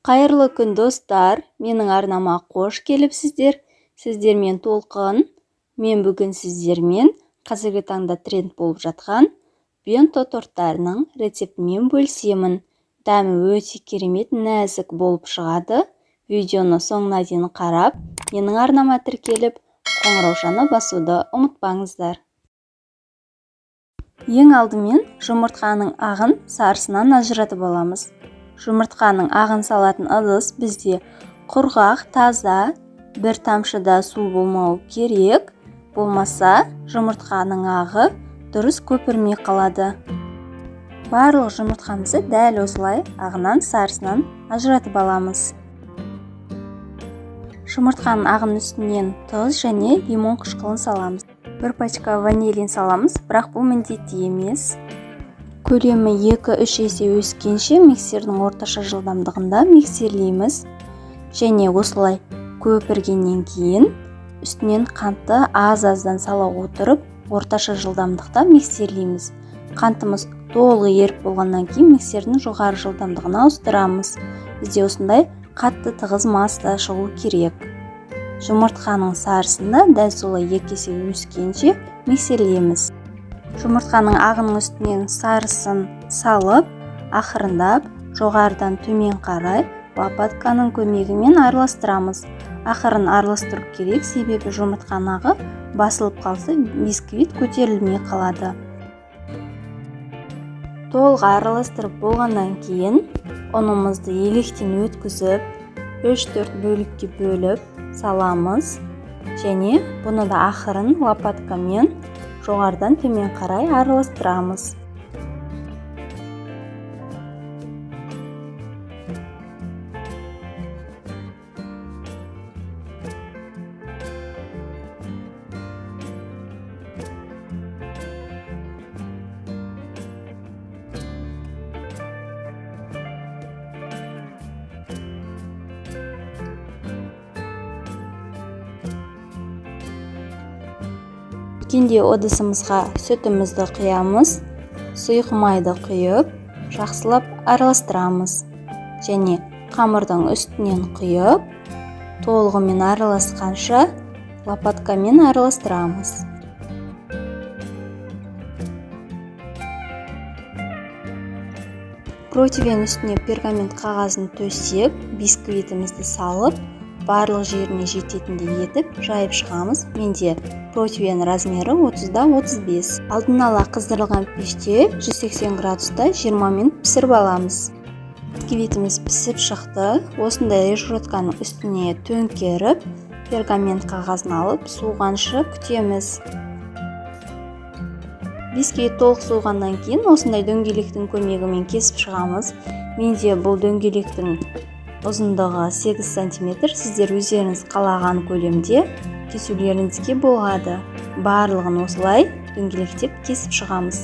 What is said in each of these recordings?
Қайырлы күн достар, менің арнама қош келіпсіздер. Сіздермен толқын. Мен бүгін сіздермен қазіргі таңда тренд болып жатқан бенто торттарының рецептімен бөлісемін. Дәмі өте керемет, нәзік болып шығады. Видеоны соңына дейін қарап, менің арнама тіркеліп, қоңыраушаны басуды ұмытпаңыздар. Ең алдымен жұмыртқаның ағын сарысынан ажыратып аламыз. Жұмыртқаның ағын салатын ыдыс бізде құрғақ, таза, бір тамшы да су болмау керек. Болмаса, жұмыртқаның ағы дұрыс көпірмей қалады. Барлық жұмыртқамызды дәл осылай ағынан сарысынан ажыратып аламыз. Жұмыртқаның ағын үстінен тұз және лимон қышқылын саламыз. Бір пачка ванилин саламыз, бірақ бұл міндетті емес. Көлемі 2-3 есе өскенше миксердің орташа жылдамдығында миксерлейміз. Және осылай көпіргеннен кейін үстінен қантты аз-аздан сала отырып, орташа жылдамдықта миксерлейміз. Қантымыз толық еріп болғаннан кейін миксердің жоғары жылдамдығына ауыстырамыз. Бізде осындай қатты тығыз масса шығу керек. Жұмыртқаның сарысында дәл солай 2 есе өскенше миксерлейміз. Жұмыртқаның ағының үстінен сарысын салып, ақырындап жоғарыдан төмен қарай лопатканың көмегімен араластырамыз. Ақырын араластыру керек, себебі жұмыртқаның ағы басылып қалса, бисквит көтерілмей қалады. Толық араластырып болғаннан кейін ұнымызды електен өткізіп, 3-4 бөлікке бөліп саламыз. Және бұны да ақырын лопаткамен жоғарыдан төмен қарай араластырамыз. Өткенде ыдысымызға сүтімізді құямыз, сұйық майды құйып, жақсылап араластырамыз. Және қамырдың үстінен құйып, толығымен араласқанша лопаткамен араластырамыз. Противень үстіне пергамент қағазын төсеп, бисквитімізді салып, барлық жеріне жететіндей етіп жайып шығамыз. Менде противень размері 30-35. Алдын ала қыздырылған пеште 180 градуста 20 минут пісіріп аламыз. Бисквитіміз пісіп шықты. Осындай решетканың үстіне төңкеріп, пергамент қағазын алып, суығанша күтеміз. Бисквит толық суығаннан кейін осындай дөңгелектің көмегімен кесіп шығамыз. Менде бұл дөңгелектің ұзындығы 8 см. Сіздер өздеріңіз қалаған көлемде кесулеріңізге болады. Барлығын осылай дөңгелектеп кесіп шығамыз.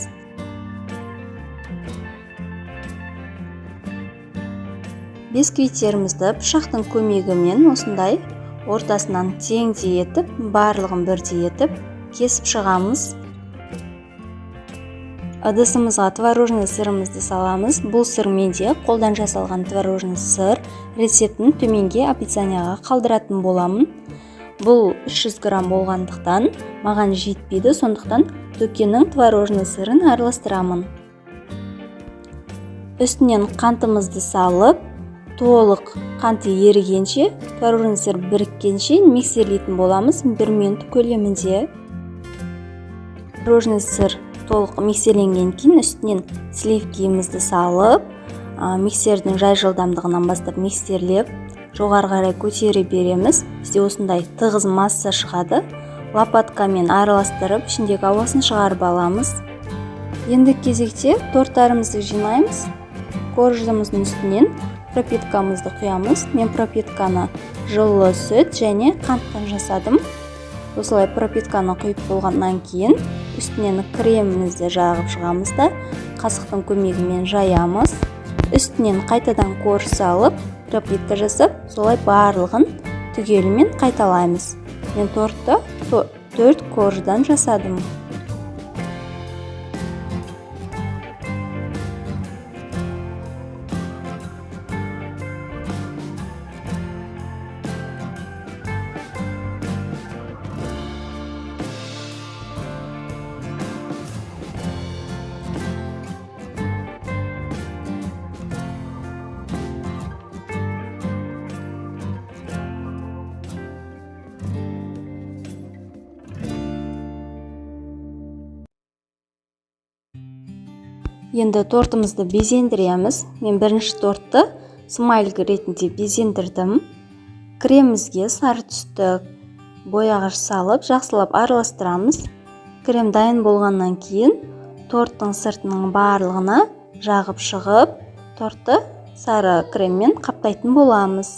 Бисквиттерімізді пышақтың көмегімен осындай ортасынан теңдей етіп, барлығын бірдей етіп кесіп шығамыз. Ыдысымызға творожный сырымызды саламыз. Бұл сыр менде қолдан жасалған творожный сыр. Рецептін төменге описанияға қалдыратын боламын. Бұл 300 грамм болғандықтан маған жетпейді, сондықтан дүкеннің творожный сырын араластырамын. Үстінен қантымызды салып, толық қанты ерігенше, творожный сыр біріккенше миксерлейтін боламыз 1 минут көлемінде. Творожный сыр толық миксерленген кейін үстінен сливкимізді салып, миксердің жай жылдамдығынан бастап миксерлеп, жоғары қарай көтере береміз. Бізде осындай тығыз масса шығады. Лопаткамен араластырып, ішіндегі ауасын шығарып аламыз. Енді кезекте торттарымызды жинаймыз. Коржымыздың үстінен пропиткамызды құямыз. Мен пропитканы жылы сүт және қанттан жасадым. Осылай пропитканы құйып болғаннан кейін үстінен кремімізді жағып шығамыз да қасықтың көмегімен жаямыз. Үстінен қайтадан корж салып, пропитка жасап, солай барлығын түгелімен қайталаймыз. Мен тортты 4 корждан жасадым. Енді тортымызды безендіреміз. Мен бірінші тортты смайлик ретінде безендірдім. Кремімізге сары түсті бояғыш салып, жақсылап араластырамыз. Крем дайын болғаннан кейін торттың сыртының барлығына жағып шығып, тортты сары креммен қаптайтын боламыз.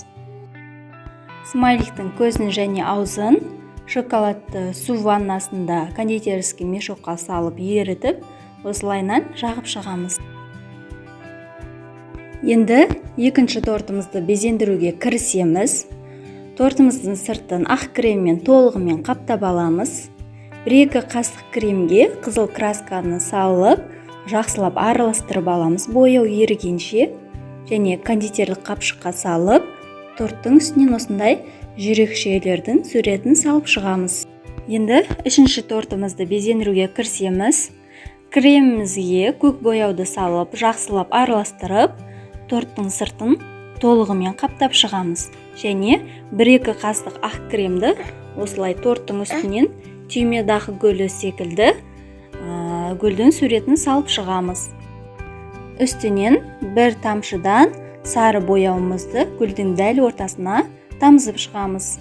Смайликтің көзін және аузын шоколадты су ваннасында кондитерский мешокқа салып ерітіп, осылайынан жағып шығамыз. Енді екінші тортымызды безендіруге кірісеміз. Тортымыздың сыртын ақ креммен толығымен қаптап аламыз. 1-2 қасық кремге қызыл красканы салып, жақсылап араластырып аламыз бояу ерігенше, және кондитерлік қапшыққа салып, торттың үстінен осындай жүрекшелердің суретін салып шығамыз. Енді үшінші тортымызды безендіруге кірісеміз. Кремімізге көк бояуды салып, жақсылап араластырып, торттың сыртын толығымен қаптап шығамыз. Және 1-2 қасық ақ кремді осылай торттың үстінен түймедағы гүлі секілді гүлдің суретін салып шығамыз. Үстінен бір тамшыдан сары бояуымызды гүлдің дәл ортасына тамызып шығамыз.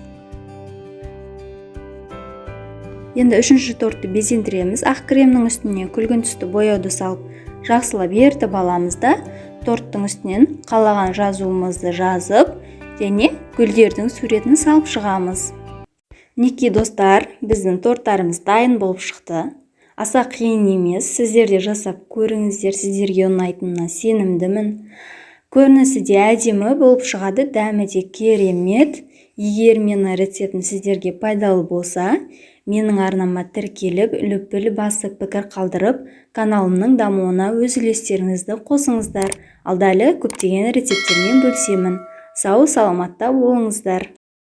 Енді үшінші тортты безендіреміз. Ақ кремнің үстіне күлгін түсті бояуды салып, жақсылап ерітіп аламыз да, торттың үстінен қалаған жазуымызды жазып, және гүлдердің суретін салып шығамыз. Мінекей достар, біздің торттарымыз дайын болып шықты. Аса қиын емес, сіздер де жасап көріңіздер, сіздерге ұнайтынына сенімдімін. Көрінісі де әдемі болып шығады, дәмі де керемет. Егер менің рецептім сіздерге пайдалы болса, менің арнама тіркеліп, үліпіл басып, пікір қалдырып, каналымның дамуына өз үлестеріңізді қосыңыздар. Алдалы көптеген рецепттермен бөлісемін. Сау саламатта болыңыздар.